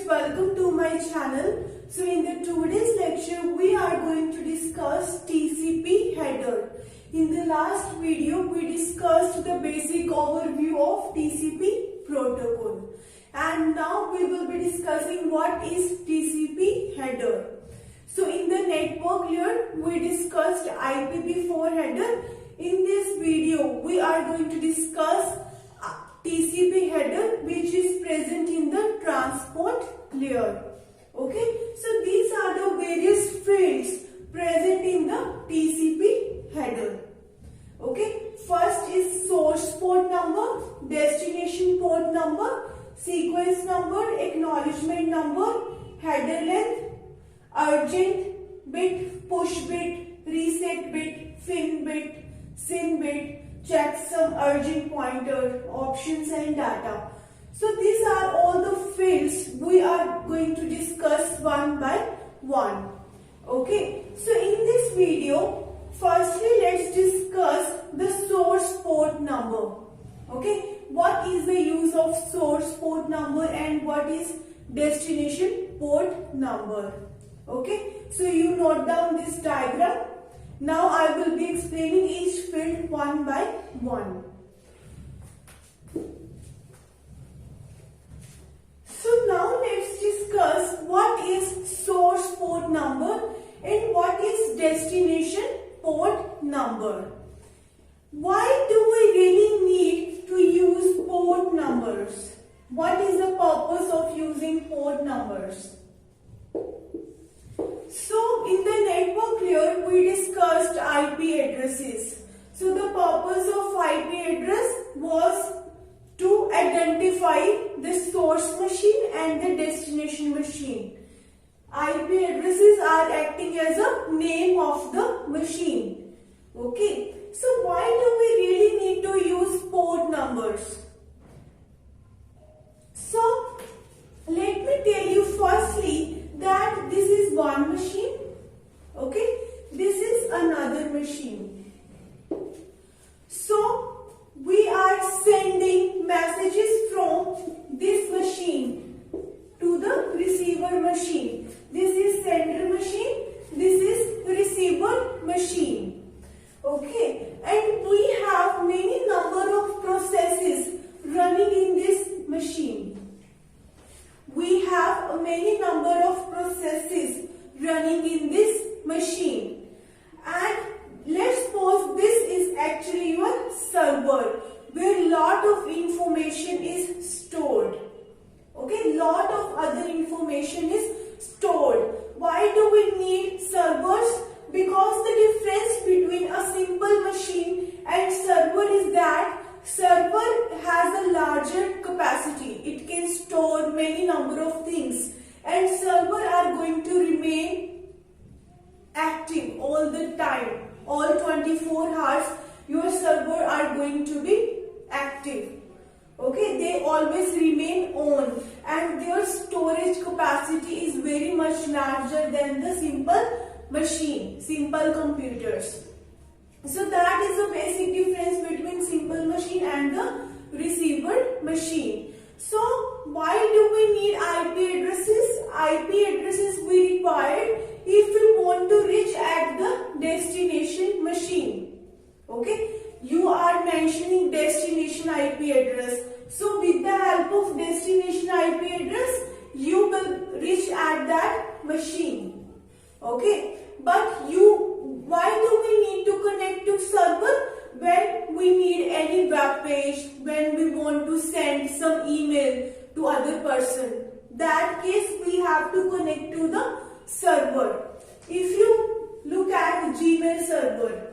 welcome to my channel. So in the today's lecture we are going to discuss TCP header. In the last video we discussed the basic overview of TCP protocol, and now we will be discussing what is TCP header. So in the network layer we discussed IPv4 header. In this video we are going to discuss TCP header, which is present in the transport layer. Okay, so these are the various fields present in the TCP header. Okay, first is source port number, destination port number, sequence number, acknowledgement number, header length, urgent bit, push bit, reset bit, fin bit, SYN bit, checksum, urgent pointer, options and data. So these are all the fields we are going to discuss one by one. Okay, so in this video, firstly let's discuss the source port number. Okay, what is the use of source port number and what is destination port number? Okay, so you note down this diagram. Now I will be explaining each field one by one. So now let's discuss what is source port number and what is destination port number. Why do we really need to use port numbers? What is the purpose of using port numbers? So in the network layer we discussed IP addresses. So the purpose of IP address was to identify the source machine and the destination machine. IP addresses are acting as a name of the machine. Okay, so why do we really need to use port numbers? So let me tell you firstly that this is one machine. Okay, this is another machine. So we are sending messages from this machine to the receiver machine. This is sender machine, this is receiver machine. Okay, and we have many number of processes running in this machine. We have many number of processes running in this machine, and let's suppose this is actually your server where lot of information is stored. Okay, lot of other information is stored. Why do we need servers? Because the difference between a simple machine and server is that server has a larger capacity. It can store many number of things, and server are going to remain active all the time. All 24 hours your server are going to be active. Okay, they always remain on, and their storage capacity is very much larger than the simple machine, simple computers. So that is the basic difference between simple machine and the receiver machine. So why do we need IP addresses? IP addresses we require if we want to reach at the destination machine. Okay, you are mentioning destination IP address. So with the help of destination IP address, you will reach at that machine. Okay, but why do we need to connect to server? When we need any web page, when we want to send some email to other person, that case we have to connect to the server. If you look at Gmail server,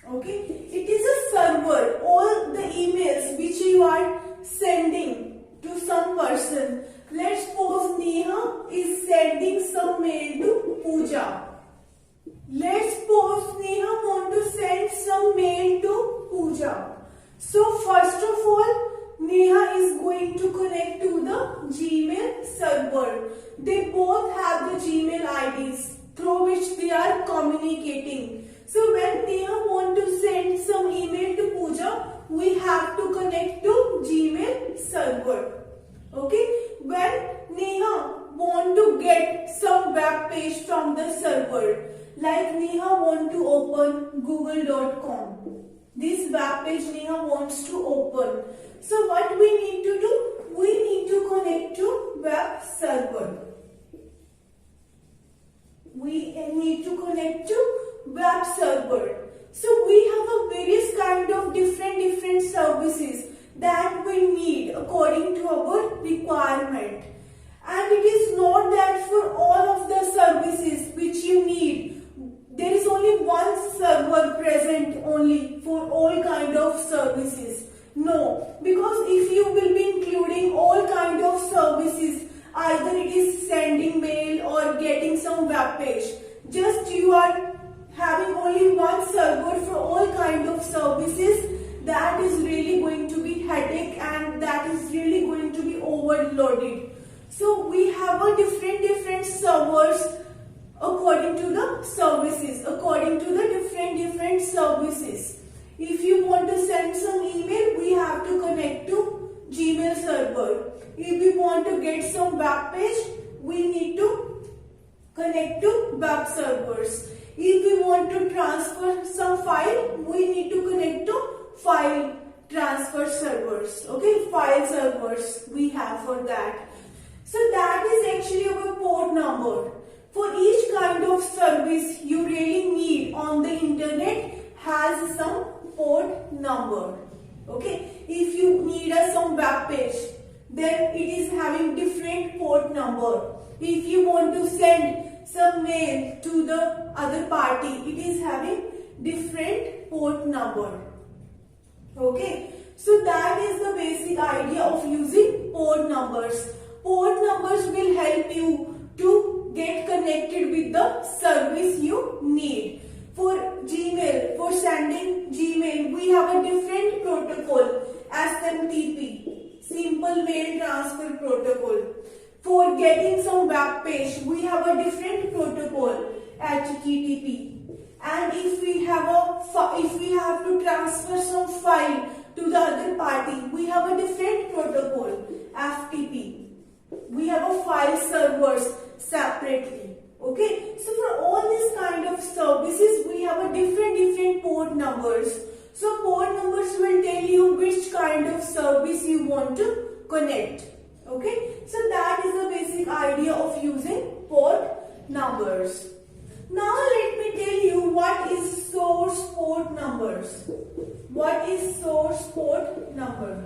okay, it is a server. All the emails which you are sending to some person. Let's suppose Neha is sending some mail to Pooja. Let's suppose Neha want to send some mail to Pooja. So first of all, Neha is going to connect to the Gmail server. They both have the Gmail IDs through which they are communicating. So when Neha want to send some email to Pooja, we have to connect to Gmail server. Okay, when Neha want to get some web page from the server, like Neha want to open google.com. This web page Neha wants to open. So what we need to do? We need to connect to web server. We need to connect to web server. So we have a various kind of different services that we need according to our requirement. And it is not that for all of the services which you need, there is only one server present only for all kind of services. No, because if you will be including all kind of services, either it is sending mail or getting some web page, just you are having only one server for all kind of services, that is really going to be headache and that is really going to be overloaded. So we have a different servers according to the services, according to the different services. If you want to send some email, we have to connect to Gmail server. If we want to get some web page, we need to connect to web servers. If we want to transfer some file, we need to connect to file transfer servers. Okay, file servers we have for that. So that is actually our port number. For each kind of service you really need on the internet has some port number. Okay, if you need some web page, then it is having different port number. If you want to send some mail to the other party, it is having different port number. Okay, so that is the basic idea of using port numbers. Port numbers will help you to get connected with the service you need. For Gmail, for sending Gmail, we have a different protocol, SMTP, Simple Mail Transfer Protocol. For getting some web page, we have a different protocol, HTTP. And if we have to transfer some file to the other party, we have a different protocol, FTP. We have a file servers separately. Okay, so for all these kind of services, we have a different port numbers. So port numbers will tell you which kind of service you want to connect. Okay, so that is the basic idea of using port numbers. Now let me tell you what is source port numbers. What is source port number?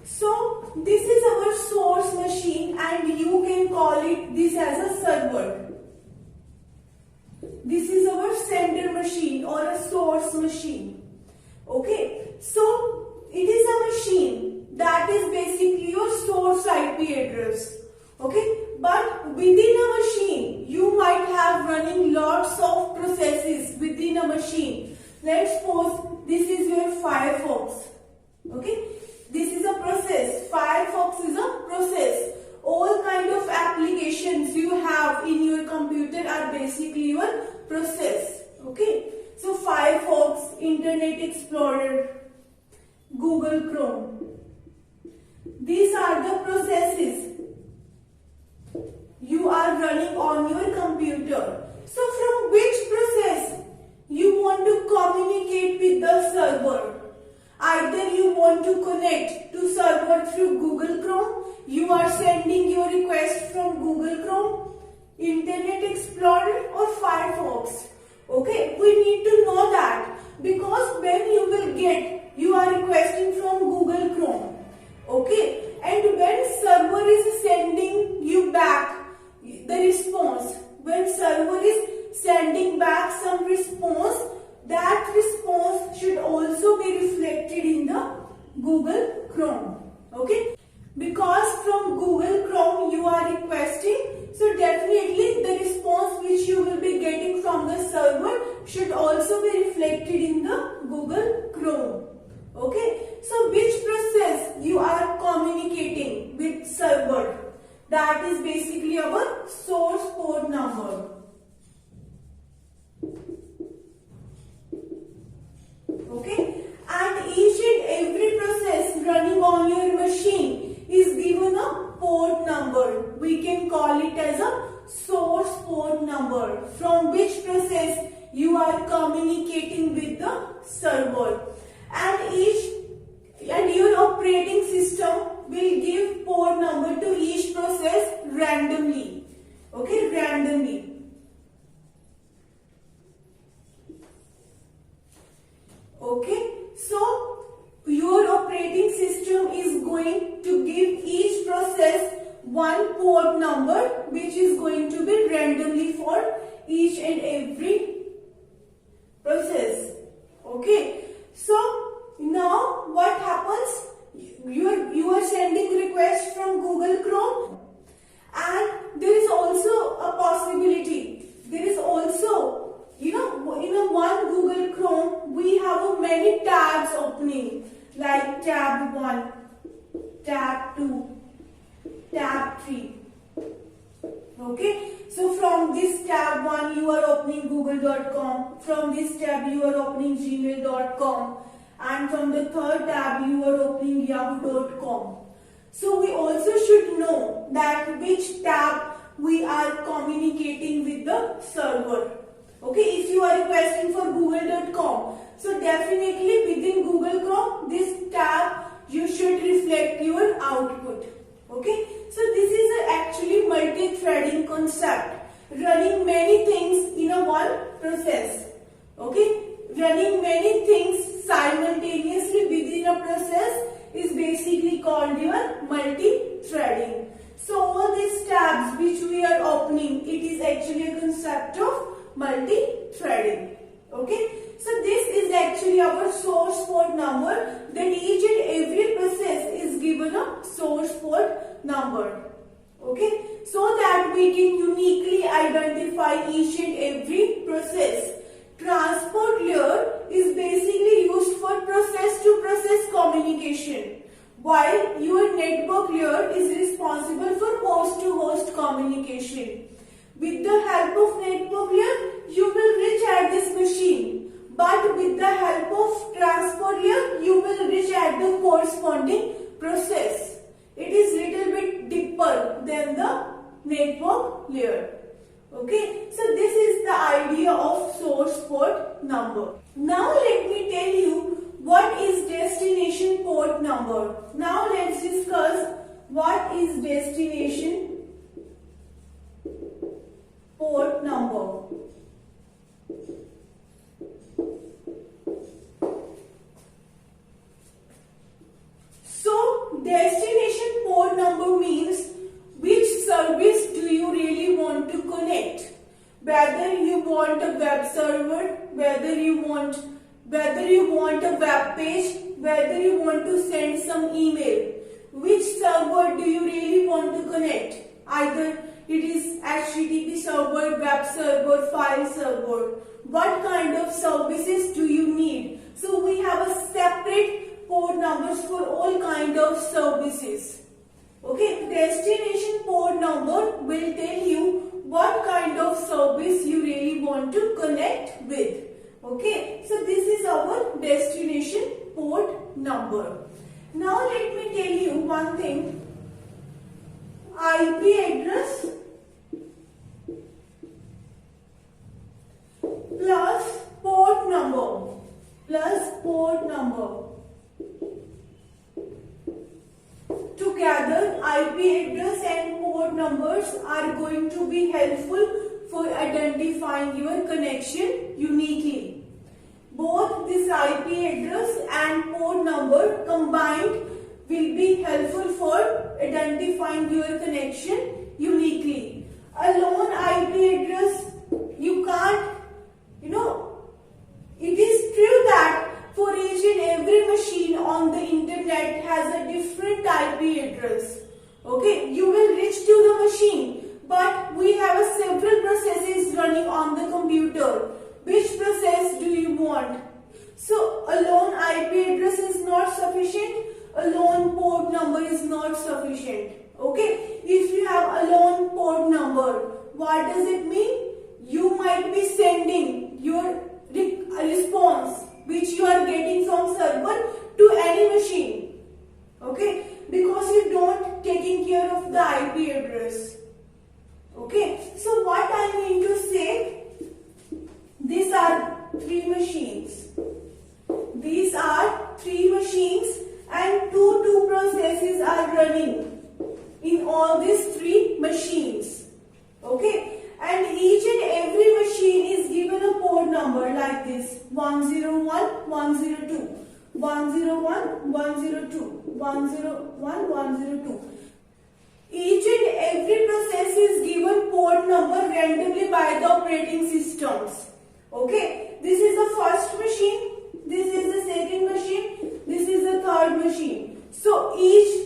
So this is our source machine and you can call it this as a server. This is our sender machine or a source machine. Okay, so it is a machine that is basically your source IP address. Okay, but within a machine you might have running lots of processes within a machine. Let's suppose this is your Firefox. Okay, this is a process. Firefox is a process. All kind of applications you have in your computer are basically your process. Okay, so Firefox, Internet Explorer, Google Chrome. These are the processes you are running on your computer. So from which process you want to communicate with the server? Either you want to connect to server through Google Chrome, you are sending your request from Google Chrome, Internet Explorer or Firefox. Okay, we need to know that because when you are requesting from Google Chrome. Okay, and when server is sending you back the response, when server is sending back some response, that response should also be reflected in the Google Chrome. Okay, because from Google Chrome you are requesting, so definitely the response which you will be getting from the server should also be reflected in the Google Chrome. Okay, so which process you are communicating with server, that is basically our source port number. Okay, and each and every process will give port number to each process randomly. Okay, randomly. Okay, so your operating system is going to give each process one port number which is going to be randomly for each and every process. Okay, so now what happens? You are sending request from Google Chrome, and there is also a possibility. There is also, in a one Google Chrome we have many tabs opening, like tab 1, tab 2, tab 3. Okay, so from this tab 1 you are opening google.com, from this tab you are opening gmail.com, and from the third tab you are opening yahoo.com. So we also should know that which tab we are communicating with the server. Okay, if you are requesting for google.com, so definitely within Google Chrome this tab you should reflect your output. Okay, so this is actually multi-threading concept, running many things in a one process. Okay, running many things simultaneously within a process is basically called your multi-threading. So all these tabs which we are opening, it is actually a concept of multi-threading. Okay, so this is actually our source port number, that each and every process is given a source port number. Okay, so that we can uniquely identify each and every process. Transport layer is basically used for process to process communication, while your network layer is responsible for host to host communication. With the help of network layer, you will reach at this machine, but with the help of transport layer, you will reach at the corresponding process. It is little bit deeper than the network layer. Okay, so this is the idea of source port number. Now let me tell you what is destination port number. Now let's discuss what is destination port number. So destination port number means which service do you really want to connect. Whether you want a web server, whether you want a web page, whether you want to send some email. Which server do you really want to connect? Either it is HTTP server, web server, file server. What kind of services do you need? So we have a separate port numbers for all kind of services. Okay, destination port number will tell you what kind of service you really want to connect with. Okay, so this is our destination port number. Now let me tell you one thing. IP address plus port number. Together, IP address and port numbers are going to be helpful for identifying your connection uniquely. Both this IP address and port number combined will be helpful for identifying your connection uniquely. A lone IP address, you can't, it is true that for each and every machine on the internet has a different IP address. Okay, you will reach to the machine, but we have several processes running on the computer. Which process do you want? So a lone IP address is not sufficient, a lone port number is not sufficient. Okay, if you have a lone port number, what does it mean? You might be sending your response which you are getting from server to any machine. Okay, because you don't taking care of the IP address. Okay, so what I mean to say, these are three machines. These are three machines and two processes are running 102, 101, 102. Each and every process is given port number randomly by the operating systems. Okay, this is the first machine, this is the second machine, this is the third machine. So in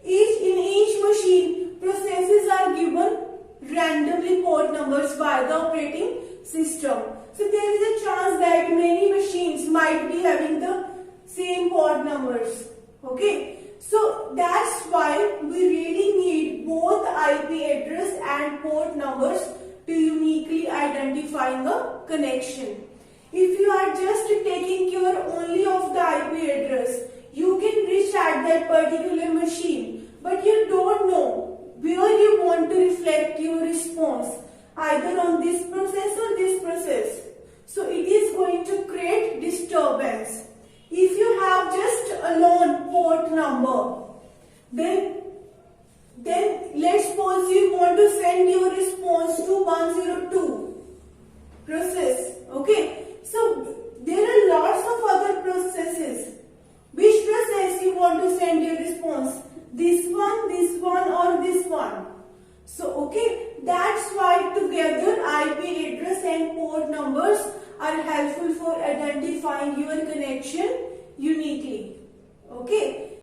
each machine, processes are given randomly port numbers by the operating system. So there is a chance that many machines might be having the same port numbers. Okay, so that's why we really need both IP address and port numbers to uniquely identify a connection. If you are just taking care only of the IP address, you can reach at that particular machine, but you don't know where you want to reflect your response, either on this process or this process. So it is going to create disturbance. If you have just a lone port number, then let's suppose you want to send your response to 102 process. Okay, so there are lots of other processes. Which process you want to send your response? This one or this one? So okay, that's why together IP address and port numbers are helpful for identifying your connection uniquely. Okay.